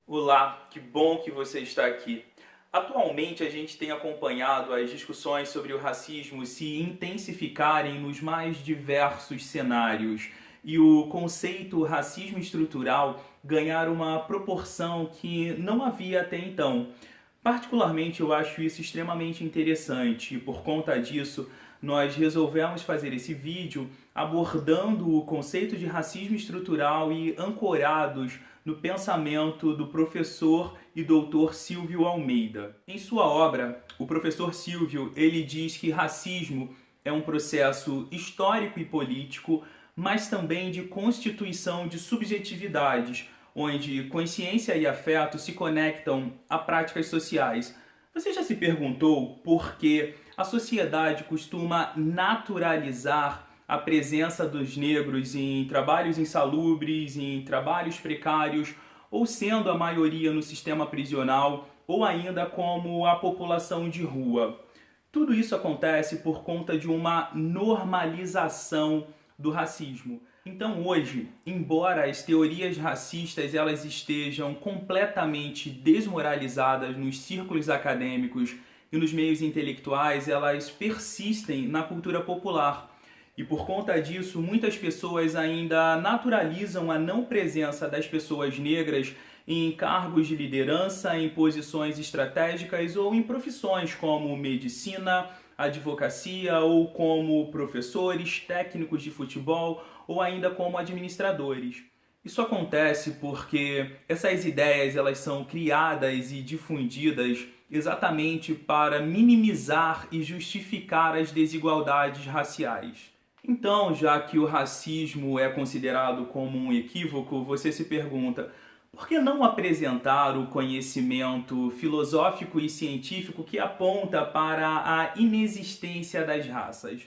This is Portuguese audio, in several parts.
Olá, que bom que você está aqui. Atualmente a gente tem acompanhado as discussões sobre o racismo se intensificarem nos mais diversos cenários e o conceito racismo estrutural ganhar uma proporção que não havia até então. Particularmente eu acho isso extremamente interessante e por conta disso nós resolvemos fazer esse vídeo abordando o conceito de racismo estrutural e ancorados no pensamento do professor e doutor Silvio Almeida. Em sua obra, o professor Silvio ele diz que racismo é um processo histórico e político, mas também de constituição de subjetividades, onde consciência e afeto se conectam a práticas sociais. Você já se perguntou por que a sociedade costuma naturalizar a presença dos negros em trabalhos insalubres, em trabalhos precários, ou sendo a maioria no sistema prisional, ou ainda como a população de rua? Tudo isso acontece por conta de uma normalização do racismo. Então hoje, embora as teorias racistas elas estejam completamente desmoralizadas nos círculos acadêmicos e nos meios intelectuais, elas persistem na cultura popular. E por conta disso, muitas pessoas ainda naturalizam a não presença das pessoas negras em cargos de liderança, em posições estratégicas ou em profissões como medicina, advocacia ou como professores, técnicos de futebol ou ainda como administradores. Isso acontece porque essas ideias elas são criadas e difundidas exatamente para minimizar e justificar as desigualdades raciais. Então, já que o racismo é considerado como um equívoco, você se pergunta: por que não apresentar o conhecimento filosófico e científico que aponta para a inexistência das raças?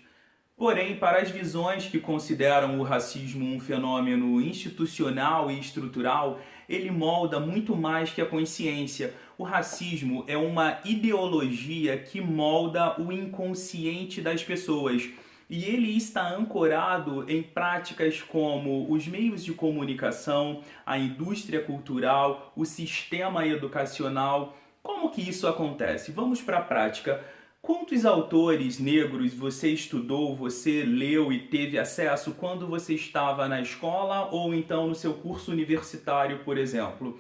Porém, para as visões que consideram o racismo um fenômeno institucional e estrutural, ele molda muito mais que a consciência. O racismo é uma ideologia que molda o inconsciente das pessoas. E ele está ancorado em práticas como os meios de comunicação, a indústria cultural, o sistema educacional. Como que isso acontece? Vamos para a prática. Quantos autores negros você estudou, você leu e teve acesso quando você estava na escola ou então no seu curso universitário, por exemplo?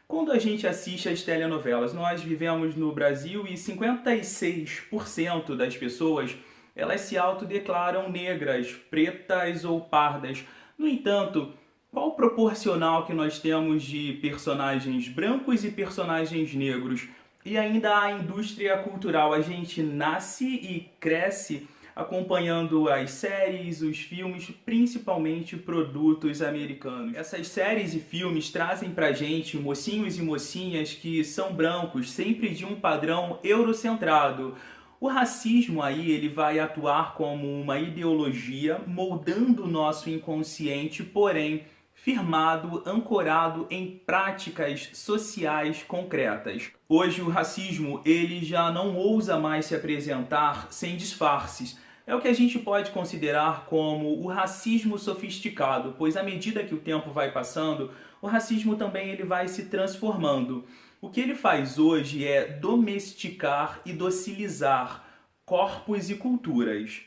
Quando a gente assiste às telenovelas, nós vivemos no Brasil e 56% das pessoas elas se autodeclaram negras, pretas ou pardas. No entanto, qual o proporcional que nós temos de personagens brancos e personagens negros? E ainda a indústria cultural, a gente nasce e cresce acompanhando as séries, os filmes, principalmente produtos americanos. Essas séries e filmes trazem pra gente mocinhos e mocinhas que são brancos, sempre de um padrão eurocentrado. O racismo aí ele vai atuar como uma ideologia moldando o nosso inconsciente, porém firmado, ancorado em práticas sociais concretas. Hoje o racismo ele já não ousa mais se apresentar sem disfarces. É o que a gente pode considerar como o racismo sofisticado, pois à medida que o tempo vai passando, o racismo também ele vai se transformando. O que ele faz hoje é domesticar e docilizar corpos e culturas.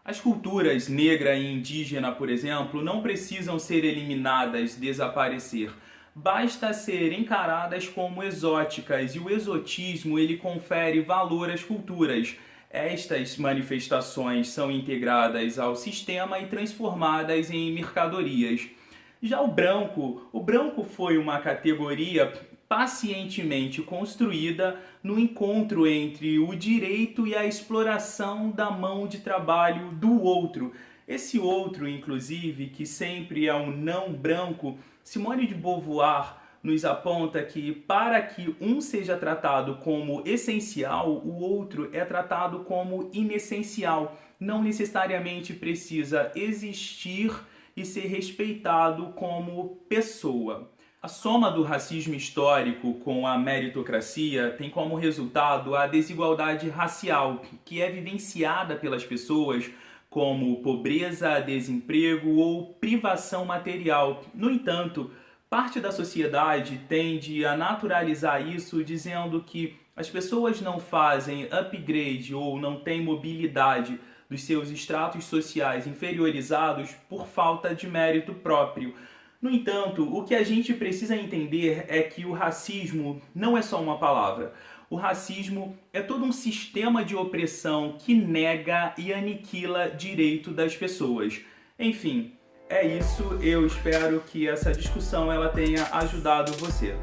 As culturas negra e indígena, por exemplo, não precisam ser eliminadas, desaparecer. Basta ser encaradas como exóticas e o exotismo ele confere valor às culturas. Estas manifestações são integradas ao sistema e transformadas em mercadorias. Já o branco foi uma categoria pacientemente construída no encontro entre o direito e a exploração da mão de trabalho do outro. Esse outro, inclusive, que sempre é um não branco, Simone de Beauvoir nos aponta que para que um seja tratado como essencial, o outro é tratado como inessencial. Não necessariamente precisa existir e ser respeitado como pessoa. A soma do racismo histórico com a meritocracia tem como resultado a desigualdade racial, que é vivenciada pelas pessoas como pobreza, desemprego ou privação material. No entanto, Parte da sociedade tende a naturalizar isso, dizendo que as pessoas não fazem upgrade ou não têm mobilidade dos seus estratos sociais inferiorizados por falta de mérito próprio. No entanto, o que a gente precisa entender é que o racismo não é só uma palavra. O racismo é todo um sistema de opressão que nega e aniquila direito das pessoas. Enfim, é isso. Eu espero que essa discussão ela tenha ajudado você.